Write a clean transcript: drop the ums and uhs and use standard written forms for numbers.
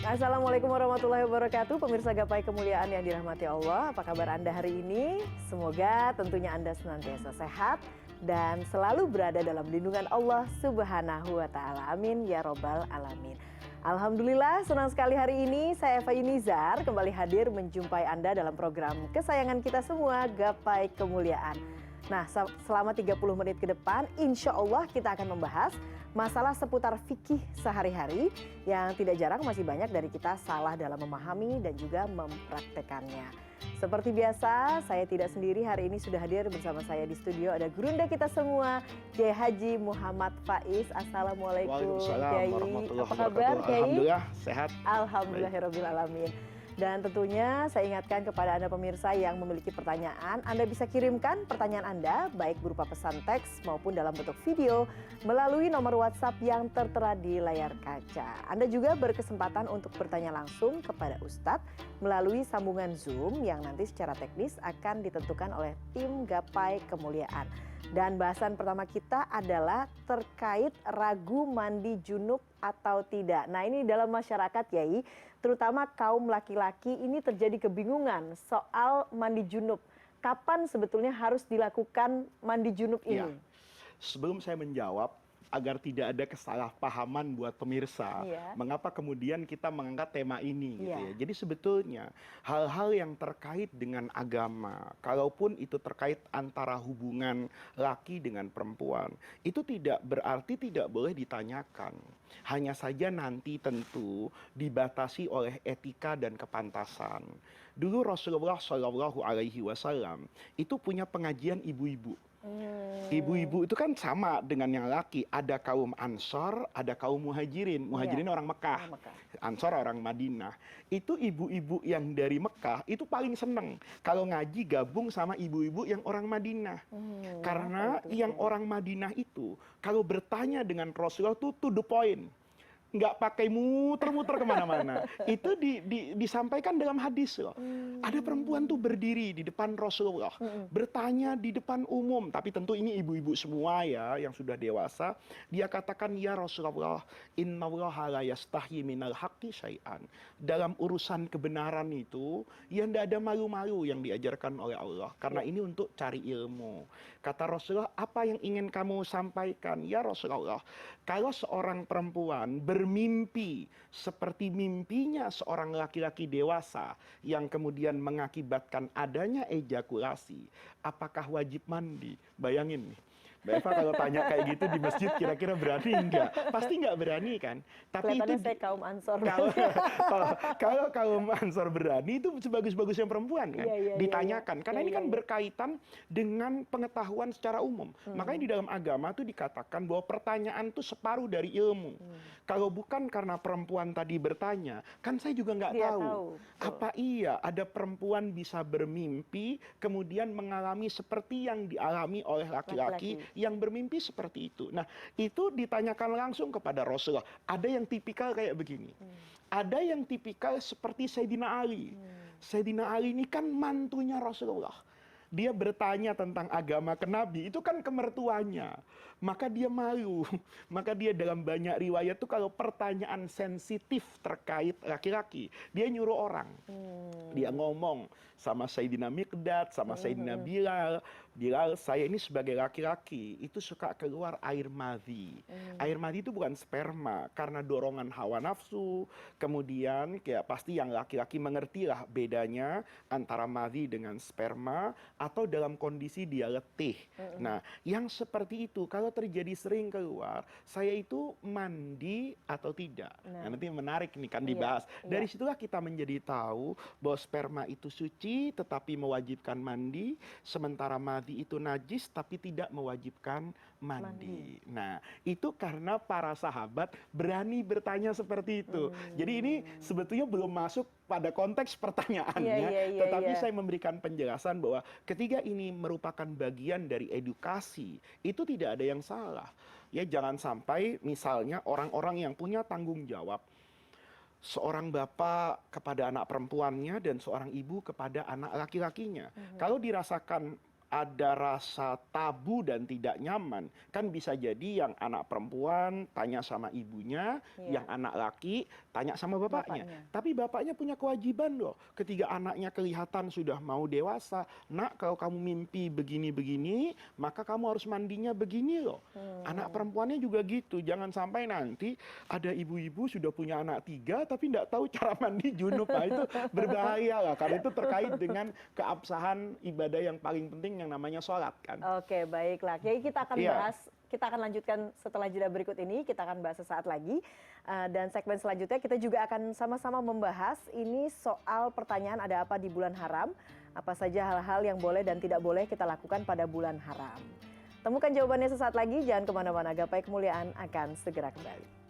Assalamualaikum warahmatullahi wabarakatuh. Pemirsa Gapai Kemuliaan yang dirahmati Allah, apa kabar Anda hari ini? Semoga tentunya Anda senantiasa sehat dan selalu berada dalam lindungan Allah Subhanahu wa Ta'ala. Amin ya Robbal 'Alamin. Alhamdulillah, senang sekali hari ini saya Eva Yunizar kembali hadir menjumpai Anda dalam program kesayangan kita semua, Gapai Kemuliaan. Nah, selama 30 menit ke depan, insya Allah kita akan membahas masalah seputar fikih sehari-hari yang tidak jarang masih banyak dari kita salah dalam memahami dan juga mempraktekannya. Seperti biasa, saya tidak sendiri, hari ini sudah hadir bersama saya di studio ada gurunda kita semua, Kiai Haji Muhammad Faiz. Assalamualaikum Kiai. Apa kabar Kiai? Alhamdulillah sehat. Alhamdulillahirabbil alamin. Dan tentunya saya ingatkan kepada Anda pemirsa yang memiliki pertanyaan, Anda bisa kirimkan pertanyaan Anda baik berupa pesan teks maupun dalam bentuk video melalui nomor WhatsApp yang tertera di layar kaca. Anda juga berkesempatan untuk bertanya langsung kepada Ustadz melalui sambungan Zoom yang nanti secara teknis akan ditentukan oleh tim Gapai Kemuliaan. Dan bahasan pertama kita adalah terkait ragu mandi junub atau tidak. Nah, ini dalam masyarakat Yai, terutama kaum laki-laki ini terjadi kebingungan soal mandi junub. Kapan sebetulnya harus dilakukan mandi junub ini? Ya. Sebelum saya menjawab, agar tidak ada kesalahpahaman buat pemirsa, mengapa kemudian kita mengangkat tema ini gitu ya. Jadi sebetulnya hal-hal yang terkait dengan agama, kalaupun itu terkait antara hubungan laki dengan perempuan, itu tidak berarti tidak boleh ditanyakan. Hanya saja nanti tentu dibatasi oleh etika dan kepantasan. Dulu Rasulullah SAW itu punya pengajian ibu-ibu. Ibu-ibu itu kan sama dengan yang laki. Ada kaum Ansor, ada kaum Muhajirin. Muhajirin orang Mekah, Ansor orang Madinah. Itu ibu-ibu yang dari Mekah itu paling seneng kalau ngaji gabung sama ibu-ibu yang orang Madinah. Karena yang orang Madinah itu kalau bertanya dengan Rasulullah itu to the point, nggak pakai muter-muter kemana-mana. Itu disampaikan dalam hadis loh. Ada perempuan tuh berdiri di depan Rasulullah, bertanya di depan umum, tapi tentu ini ibu-ibu semua ya yang sudah dewasa. Dia katakan, ya Rasulullah, innallaha la yastahyi minal haqqi syai'an. Dalam urusan kebenaran itu, ya tidak ada malu-malu yang diajarkan oleh Allah. Karena ini untuk cari ilmu. Kata Rasulullah, apa yang ingin kamu sampaikan? Ya Rasulullah, kalau seorang perempuan bermimpi seperti mimpinya seorang laki-laki dewasa yang kemudian mengakibatkan adanya ejakulasi, apakah wajib mandi? Bayangin nih, Mbak Eva kalau tanya kayak gitu di masjid kira-kira berani enggak? Pasti enggak berani kan? Tapi itu saya kaum Ansor. Kalau kaum Ansor berani itu sebagus-bagusnya perempuan kan? Ditanyakan. Karena ini kan berkaitan dengan pengetahuan secara umum. Makanya di dalam agama itu dikatakan bahwa pertanyaan itu separuh dari ilmu. Kalau bukan karena perempuan tadi bertanya, kan saya juga nggak tahu. Apa iya ada perempuan bisa bermimpi kemudian mengalami seperti yang dialami oleh laki-laki yang bermimpi seperti itu. Nah, itu ditanyakan langsung kepada Rasulullah. Ada yang tipikal kayak begini. Ada yang tipikal seperti Sayyidina Ali. Sayyidina Ali ini kan mantunya Rasulullah. Dia bertanya tentang agama ke Nabi, itu kan ke mertuanya. Maka dia malu. Maka dia dalam banyak riwayat itu kalau pertanyaan sensitif terkait laki-laki, dia nyuruh orang. Dia ngomong sama Sayyidina Miqdad, sama Sayyidina Bilal. Bilal, saya ini sebagai laki-laki itu suka keluar air madhi. Air madhi itu bukan sperma, karena dorongan hawa nafsu. Kemudian kayak pasti yang laki-laki mengertilah bedanya antara madhi dengan sperma, atau dalam kondisi dia letih. Nah, yang seperti itu kalau terjadi sering keluar, saya itu mandi atau tidak. Nah, nanti menarik nih kan dibahas. Dari situlah kita menjadi tahu bahwa sperma itu suci tetapi mewajibkan mandi, sementara madhi itu najis tapi tidak mewajibkan mandi. Nah, itu karena para sahabat berani bertanya seperti itu. Jadi ini sebetulnya belum masuk pada konteks pertanyaannya, tetapi saya memberikan penjelasan bahwa ketika ini merupakan bagian dari edukasi, itu tidak ada yang salah. Ya, jangan sampai misalnya orang-orang yang punya tanggung jawab, seorang bapak kepada anak perempuannya dan seorang ibu kepada anak laki-lakinya. Kalau dirasakan ada rasa tabu dan tidak nyaman, kan bisa jadi yang anak perempuan tanya sama ibunya, yang anak laki tanya sama bapaknya. Tapi bapaknya punya kewajiban loh, ketika anaknya kelihatan sudah mau dewasa, nak kalau kamu mimpi begini-begini, maka kamu harus mandinya begini loh. Anak perempuannya juga gitu, jangan sampai nanti ada ibu-ibu sudah punya anak 3 tapi tidak tahu cara mandi junub. Nah, itu berbahaya lah, karena itu terkait dengan keabsahan ibadah yang paling penting yang namanya sholat kan. Oke, baiklah. Kiai, kita akan bahas, kita akan lanjutkan setelah jeda berikut ini, kita akan bahas sesaat lagi. Dan segmen selanjutnya kita juga akan sama-sama membahas ini soal pertanyaan ada apa di bulan haram, apa saja hal-hal yang boleh dan tidak boleh kita lakukan pada bulan haram. Temukan jawabannya sesaat lagi, jangan kemana-mana, Gapai Kemuliaan akan segera kembali.